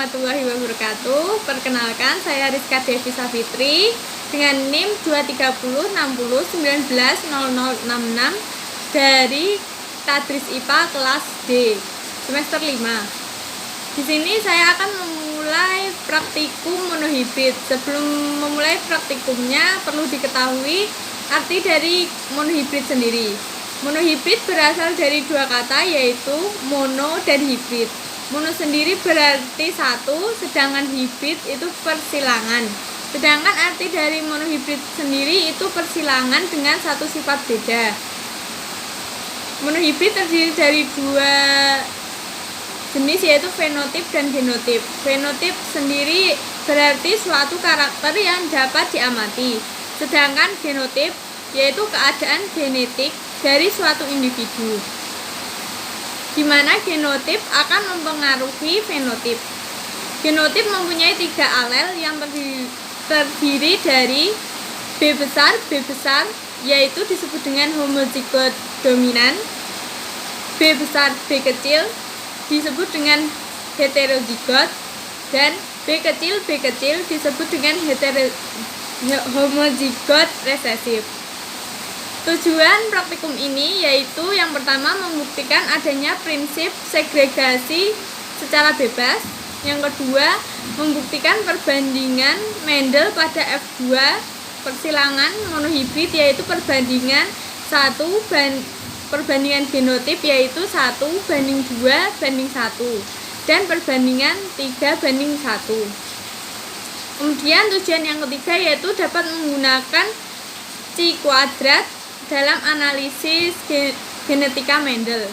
warahmatullahi wabarakatuh. Perkenalkan, saya Rizka Devi Safitri dengan NIM 23060190066 dari Tadris IPA kelas D semester 5. Di sini saya akan memulai praktikum monohibrid. Sebelum memulai praktikumnya perlu diketahui arti dari monohibrid sendiri. Monohibrid berasal dari dua kata, yaitu mono dan hibrid. Mono sendiri berarti satu, sedangkan hibrid itu persilangan. Sedangkan arti dari monohibrid sendiri itu persilangan dengan satu sifat beda. Monohibrid terdiri dari dua jenis, yaitu fenotip dan genotip. Fenotip sendiri berarti suatu karakter yang dapat diamati. Sedangkan genotip yaitu keadaan genetik dari suatu individu, di mana genotip akan mempengaruhi fenotip. Genotip mempunyai 3 alel yang terdiri dari B besar, yaitu disebut dengan homozigot dominan. B besar, B kecil disebut dengan heterozigot, dan B kecil disebut dengan homozigot resesif. Tujuan praktikum ini yaitu yang pertama membuktikan adanya prinsip segregasi secara bebas. Yang kedua, membuktikan perbandingan Mendel pada F2 persilangan monohibrid, yaitu perbandingan perbandingan genotip yaitu 1:2:1 dan perbandingan 3:1. Kemudian tujuan yang ketiga yaitu dapat menggunakan C kuadrat dalam analisis genetika Mendel.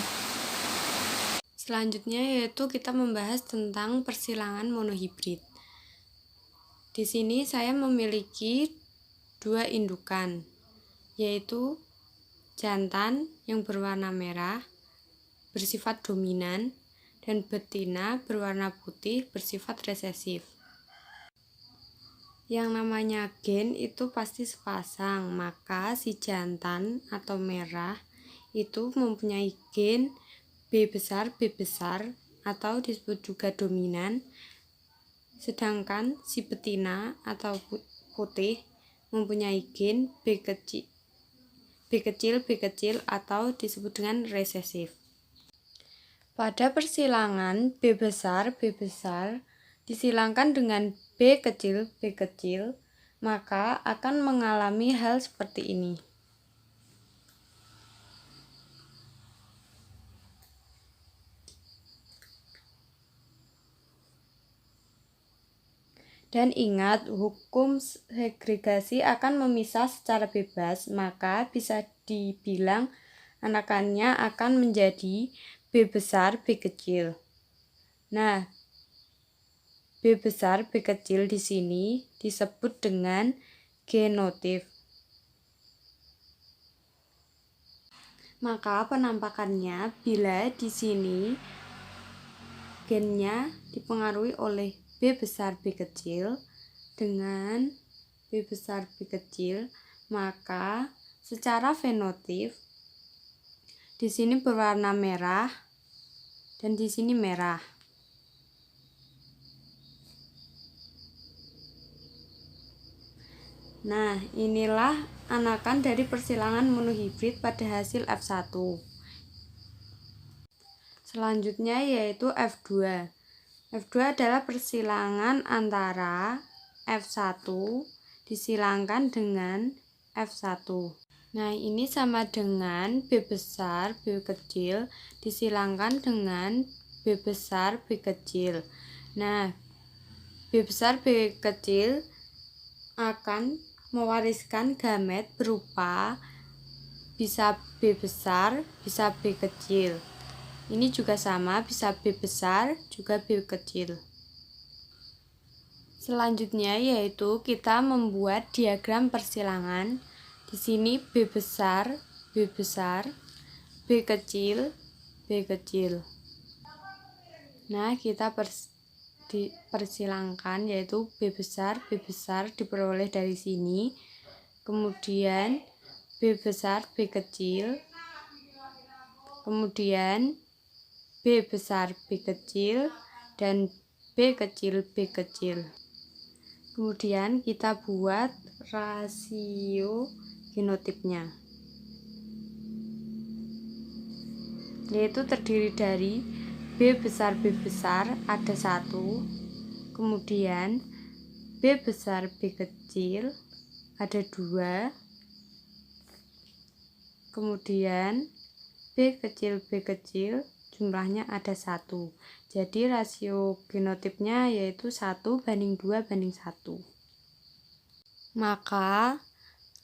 Selanjutnya yaitu kita membahas tentang persilangan monohibrid. Di sini saya memiliki 2 indukan, yaitu jantan yang berwarna merah bersifat dominan dan betina berwarna putih bersifat resesif. Yang namanya gen itu pasti sepasang, maka si jantan atau merah itu mempunyai gen B besar atau disebut juga dominan, sedangkan si betina atau putih mempunyai gen B kecil atau disebut dengan resesif. Pada persilangan B besar disilangkan dengan B kecil, maka akan mengalami hal seperti ini. Dan ingat, hukum segregasi akan memisah secara bebas, maka bisa dibilang anakannya akan menjadi B besar, B kecil. Nah, B besar, B kecil di sini disebut dengan genotip. Maka penampakannya bila di sini gennya dipengaruhi oleh B besar, B kecil dengan B besar, B kecil, maka secara fenotip di sini berwarna merah dan di sini merah. Nah, inilah anakan dari persilangan monohibrid pada hasil F1. Selanjutnya yaitu F2. F2 adalah persilangan antara F1 disilangkan dengan F1. Nah, ini sama dengan B besar, B kecil disilangkan dengan B besar, B kecil. Nah, B besar, B kecil akan mewariskan gamet berupa bisa B besar, bisa B kecil. Ini juga sama, bisa B besar, juga B kecil. Selanjutnya yaitu kita membuat diagram persilangan. Di sini B besar, B kecil, B kecil. Nah, kita persilangkan yaitu B besar diperoleh dari sini, kemudian B besar, B kecil, kemudian B besar, B kecil, dan B kecil B kecil. Kemudian kita buat rasio genotipnya, yaitu terdiri dari B besar ada 1, kemudian B besar B kecil ada 2, kemudian B kecil jumlahnya ada 1. Jadi rasio genotipnya yaitu 1:2:1. Maka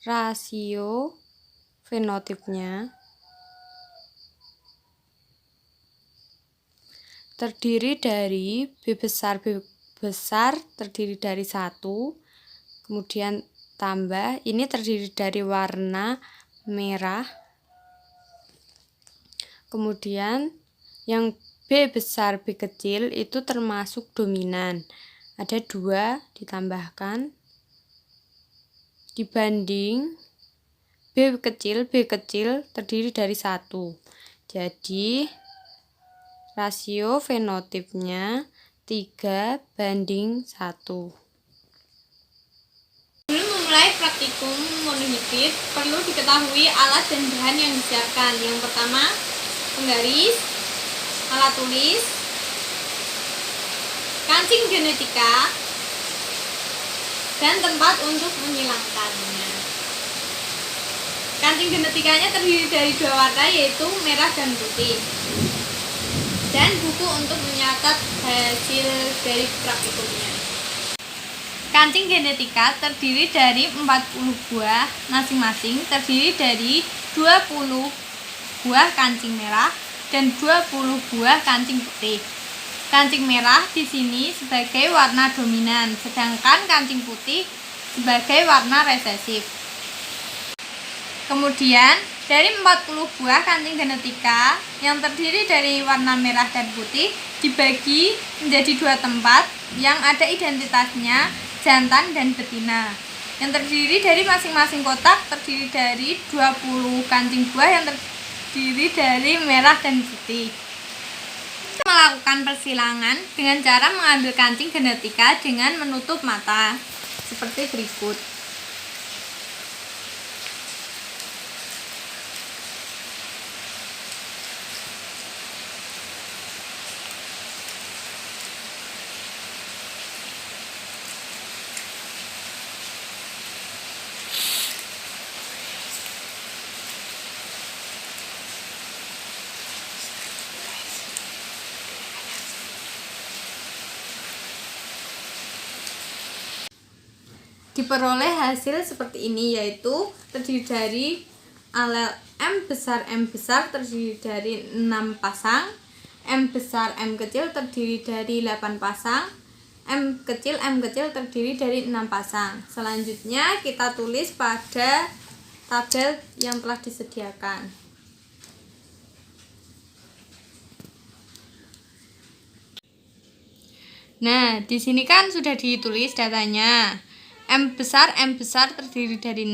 rasio fenotipnya terdiri dari B besar terdiri dari 1, kemudian tambah, ini terdiri dari warna merah, kemudian yang B besar B kecil itu termasuk dominan, ada 2 ditambahkan, dibanding B kecil terdiri dari 1. Jadi rasio fenotipnya 3:1. Sebelum memulai praktikum monohibrid, perlu diketahui alat dan bahan yang disiapkan. Yang pertama, penggaris, alat tulis, kancing genetika, dan tempat untuk menyilangkannya. Kancing genetikanya terdiri dari 2 warna, yaitu merah dan putih, dan buku untuk mencatat hasil dari praktikumnya. Kancing genetika terdiri dari 40 buah masing-masing, terdiri dari 20 buah kancing merah dan 20 buah kancing putih. Kancing merah di sini sebagai warna dominan, sedangkan kancing putih sebagai warna resesif. Kemudian, dari 40 buah kancing genetika yang terdiri dari warna merah dan putih dibagi menjadi 2 tempat yang ada identitasnya jantan dan betina. Yang terdiri dari masing-masing kotak terdiri dari 20 kancing buah yang terdiri dari merah dan putih. Melakukan persilangan dengan cara mengambil kancing genetika dengan menutup mata seperti berikut. Diperoleh hasil seperti ini, yaitu terdiri dari alel M besar terdiri dari 6 pasang, M besar M kecil terdiri dari 8 pasang, M kecil terdiri dari 6 pasang. Selanjutnya kita tulis pada tabel yang telah disediakan. Nah, di sini kan sudah ditulis datanya. M besar terdiri dari 6,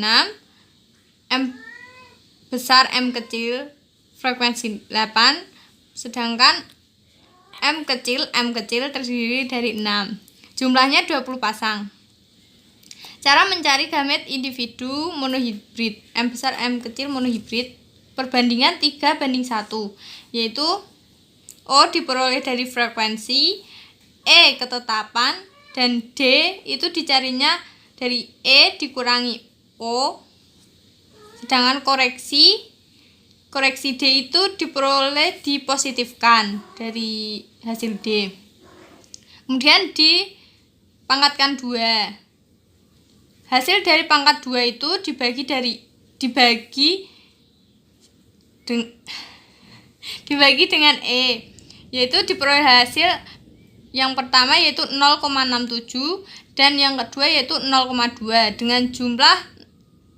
M besar M kecil frekuensi 8, sedangkan M kecil terdiri dari 6. Jumlahnya 20 pasang. Cara mencari gamet individu monohibrid M besar M kecil monohibrid perbandingan 3:1, yaitu O diperoleh dari frekuensi, E ketetapan, dan D itu dicarinya dari E dikurangi O, sedangkan koreksi D itu diperoleh dipositifkan dari hasil D. Kemudian dipangkatkan 2. Hasil dari pangkat 2 itu dibagi dengan E, yaitu diperoleh hasil yang pertama yaitu 0,67 dan yang kedua yaitu 0,2 dengan jumlah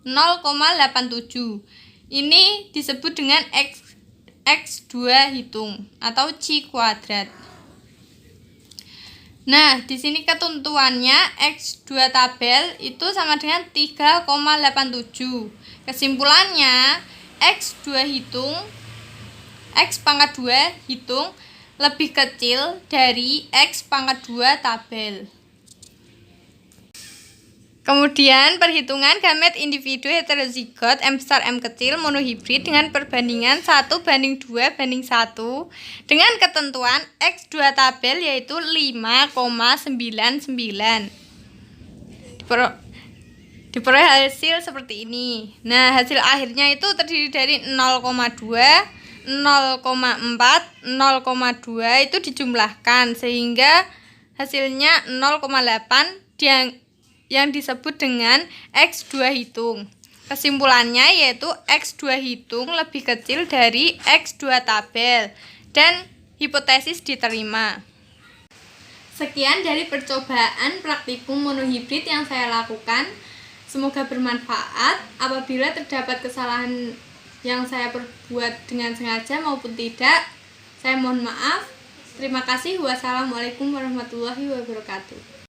0,87. Ini disebut dengan X2 hitung atau C kuadrat. Nah, di sini ketentuannya X2 tabel itu sama dengan 3,87. Kesimpulannya X2 hitung X pangkat 2 hitung lebih kecil dari X pangkat 2 tabel. Kemudian perhitungan gamet individu heterozigot M besar M kecil monohibrid dengan perbandingan 1:2:1 dengan ketentuan X2 tabel yaitu 5,99. Diperoleh hasil seperti ini. Nah, hasil akhirnya itu terdiri dari 0,2, 0,4, 0,2 itu dijumlahkan sehingga hasilnya 0,8 yang disebut dengan X2 hitung. Kesimpulannya yaitu X2 hitung lebih kecil dari X2 tabel dan hipotesis diterima. Sekian dari percobaan praktikum monohibrid yang saya lakukan. Semoga bermanfaat. Apabila terdapat kesalahan yang saya perbuat dengan sengaja maupun tidak, saya mohon maaf. Terima kasih. Wassalamualaikum warahmatullahi wabarakatuh.